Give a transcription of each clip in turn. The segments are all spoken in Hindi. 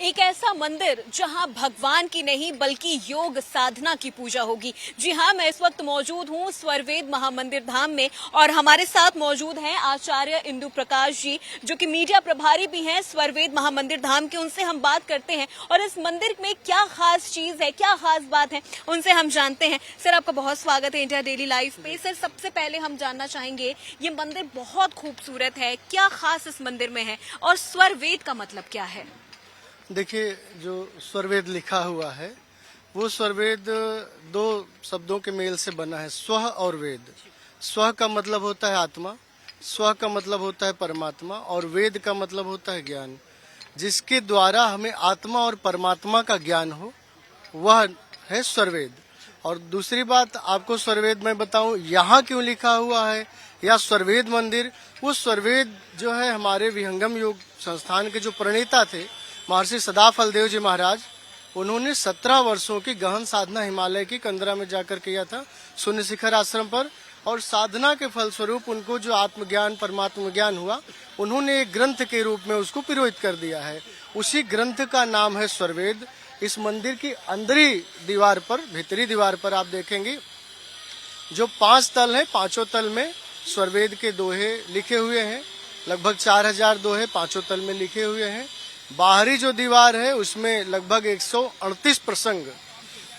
एक ऐसा मंदिर जहां भगवान की नहीं बल्कि योग साधना की पूजा होगी। जी हां, मैं इस वक्त मौजूद हूं स्वरवेद महामंदिर धाम में और हमारे साथ मौजूद हैं आचार्य इंदु प्रकाश जी, जो कि मीडिया प्रभारी भी हैं स्वरवेद महामंदिर धाम के। उनसे हम बात करते हैं और इस मंदिर में क्या खास चीज है, क्या खास बात है, उनसे हम जानते हैं। सर, आपका बहुत स्वागत है इंडिया डेली लाइफ पे। सर, सबसे पहले हम जानना चाहेंगे, ये मंदिर बहुत खूबसूरत है, क्या खास इस मंदिर में है और स्वरवेद का मतलब क्या है? देखिए, जो स्वरवेद लिखा हुआ है वो स्वरवेद दो शब्दों के मेल से बना है, स्व और वेद। स्व का मतलब होता है आत्मा, स्व का मतलब होता है परमात्मा और वेद का मतलब होता है ज्ञान। जिसके द्वारा हमें आत्मा और परमात्मा का ज्ञान हो वह है स्वरवेद। और दूसरी बात आपको स्वरवेद में बताऊं यहाँ क्यों लिखा हुआ है या स्वरवेद मंदिर। वो स्वरवेद जो है हमारे विहंगम योग संस्थान के जो प्रणेता थे महर्षि सदाफलदेव जी महाराज, उन्होंने 17 वर्षों की गहन साधना हिमालय की कंदरा में जाकर किया था, शून्य शिखर आश्रम पर। और साधना के फलस्वरूप उनको जो आत्मज्ञान परमात्म ज्ञान हुआ, उन्होंने एक ग्रंथ के रूप में उसको पिरोहित कर दिया है। उसी ग्रंथ का नाम है स्वरवेद। इस मंदिर की अंदरी दीवार पर, भीतरी दीवार पर आप देखेंगे जो 5 तल है, 5 तल में स्वरवेद के दोहे लिखे हुए हैं। लगभग 4000 दोहे 5 तल में लिखे हुए हैं। बाहरी जो दीवार है उसमें लगभग 138 प्रसंग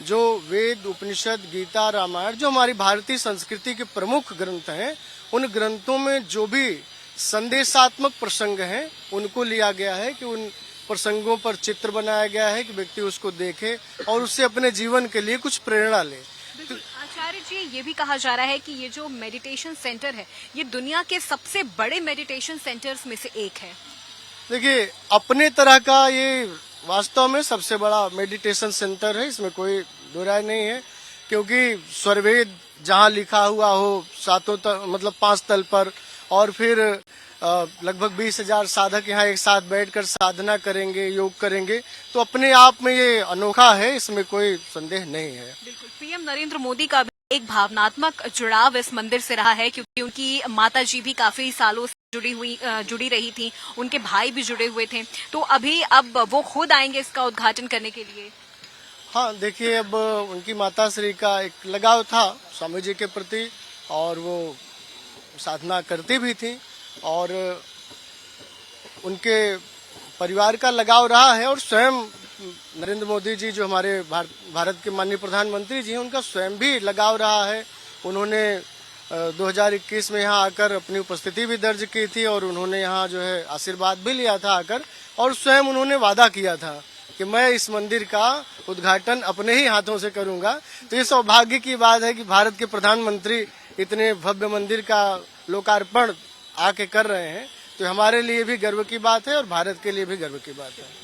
जो वेद, उपनिषद, गीता, रामायण, जो हमारी भारतीय संस्कृति के प्रमुख ग्रंथ हैं, उन ग्रंथों में जो भी संदेशात्मक प्रसंग हैं उनको लिया गया है कि उन प्रसंगों पर चित्र बनाया गया है कि व्यक्ति उसको देखे और उससे अपने जीवन के लिए कुछ प्रेरणा ले। आचार्य जी, ये भी कहा जा रहा है कि ये जो मेडिटेशन सेंटर है ये दुनिया के सबसे बड़े मेडिटेशन सेंटर्स में से एक है। देखिए, अपने तरह का ये वास्तव में सबसे बड़ा मेडिटेशन सेंटर है, इसमें कोई दो राय नहीं है। क्योंकि स्वरवेद जहाँ लिखा हुआ हो मतलब 5 तल पर, और फिर लगभग 20,000 साधक यहाँ एक साथ बैठकर साधना करेंगे, योग करेंगे, तो अपने आप में ये अनोखा है, इसमें कोई संदेह नहीं है। बिल्कुल। पीएम नरेंद्र मोदी का भी एक भावनात्मक जुड़ाव इस मंदिर से रहा है, क्योंकि उनकी माता जी भी काफी सालों से जुड़ी रही थी, उनके भाई भी जुड़े हुए थे, तो अब वो खुद आएंगे इसका उद्घाटन करने के लिए। हाँ, देखिए, अब उनकी माता श्री का एक लगाव था स्वामी जी के प्रति और वो साधना करती भी थी और उनके परिवार का लगाव रहा है। और स्वयं नरेंद्र मोदी जी जो हमारे भारत के माननीय प्रधानमंत्री जी हैं, उनका स्वयं भी लगाव रहा है। उन्होंने 2021 में यहाँ आकर अपनी उपस्थिति भी दर्ज की थी और उन्होंने यहाँ जो है आशीर्वाद भी लिया था आकर, और स्वयं उन्होंने वादा किया था कि मैं इस मंदिर का उद्घाटन अपने ही हाथों से करूंगा। तो ये सौभाग्य की बात है कि भारत के प्रधानमंत्री इतने भव्य मंदिर का लोकार्पण आके कर रहे हैं, तो हमारे लिए भी गर्व की बात है और भारत के लिए भी गर्व की बात है।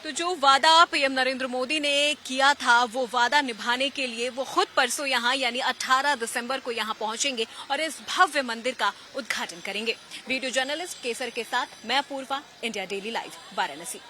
तो जो वादा पीएम नरेंद्र मोदी ने किया था वो वादा निभाने के लिए वो खुद परसों यहाँ यानी 18 दिसंबर को यहाँ पहुंचेंगे और इस भव्य मंदिर का उद्घाटन करेंगे। वीडियो जर्नलिस्ट केसर के साथ मैं Apoorva, India daily live, Varanasi.